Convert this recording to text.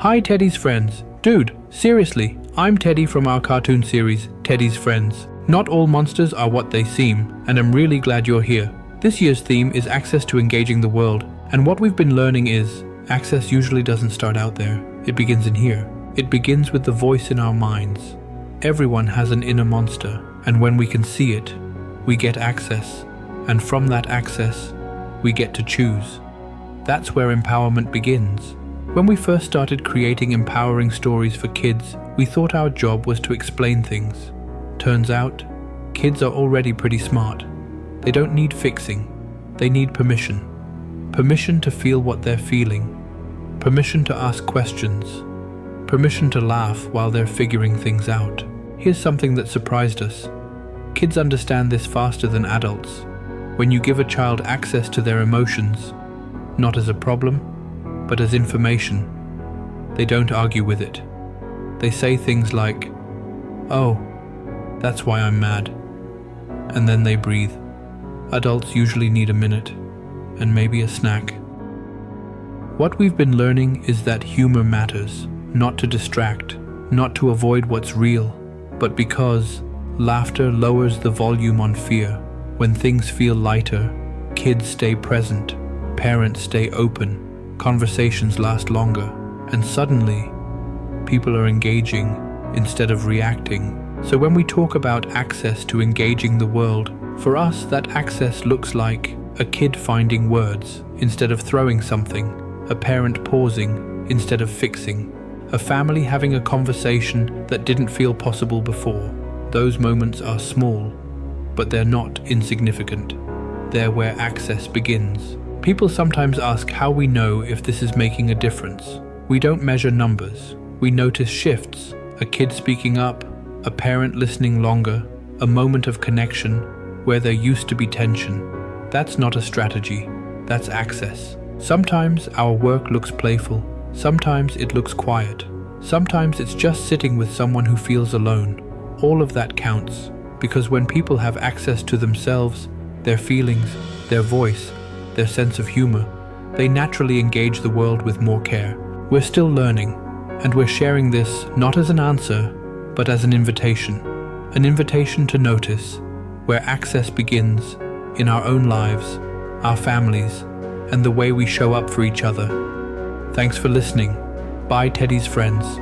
Hi Teddy's friends. Dude, seriously, I'm Teddy from our cartoon series, Teddy's Friends. Not all monsters are what they seem, and I'm really glad you're here. This year's theme is access to engaging the world, and what we've been learning is, access usually doesn't start out there, it begins in here. It begins with the voice in our minds. Everyone has an inner monster, and when we can see it, we get access, and from that access, we get to choose. That's where empowerment begins. When we first started creating empowering stories for kids, we thought our job was to explain things. Turns out, kids are already pretty smart. They don't need fixing, they need permission. Permission to feel what they're feeling. Permission to ask questions. Permission to laugh while they're figuring things out. Here's something that surprised us. Kids understand this faster than adults. When you give a child access to their emotions, not as a problem, but as information, they don't argue with it. They say things like, "Oh, that's why I'm mad." And then they breathe. Adults usually need a minute, and maybe a snack. What we've been learning is that humor matters, not to distract, not to avoid what's real, but because laughter lowers the volume on fear. When things feel lighter, kids stay present, parents stay open, conversations last longer, and suddenly, people are engaging instead of reacting. So when we talk about access to engaging the world, for us that access looks like a kid finding words instead of throwing something, a parent pausing instead of fixing, a family having a conversation that didn't feel possible before. Those moments are small, but they're not insignificant. They're where access begins. People sometimes ask how we know if this is making a difference. We don't measure numbers. We notice shifts, a kid speaking up, a parent listening longer, a moment of connection where there used to be tension. That's not a strategy, that's access. Sometimes our work looks playful, sometimes it looks quiet, sometimes it's just sitting with someone who feels alone. All of that counts, because when people have access to themselves, their feelings, their voice, their sense of humor, they naturally engage the world with more care. We're still learning, and we're sharing this not as an answer, but as an invitation to notice where access begins in our own lives, our families, and the way we show up for each other. Thanks for listening. Bye, Teddy's friends.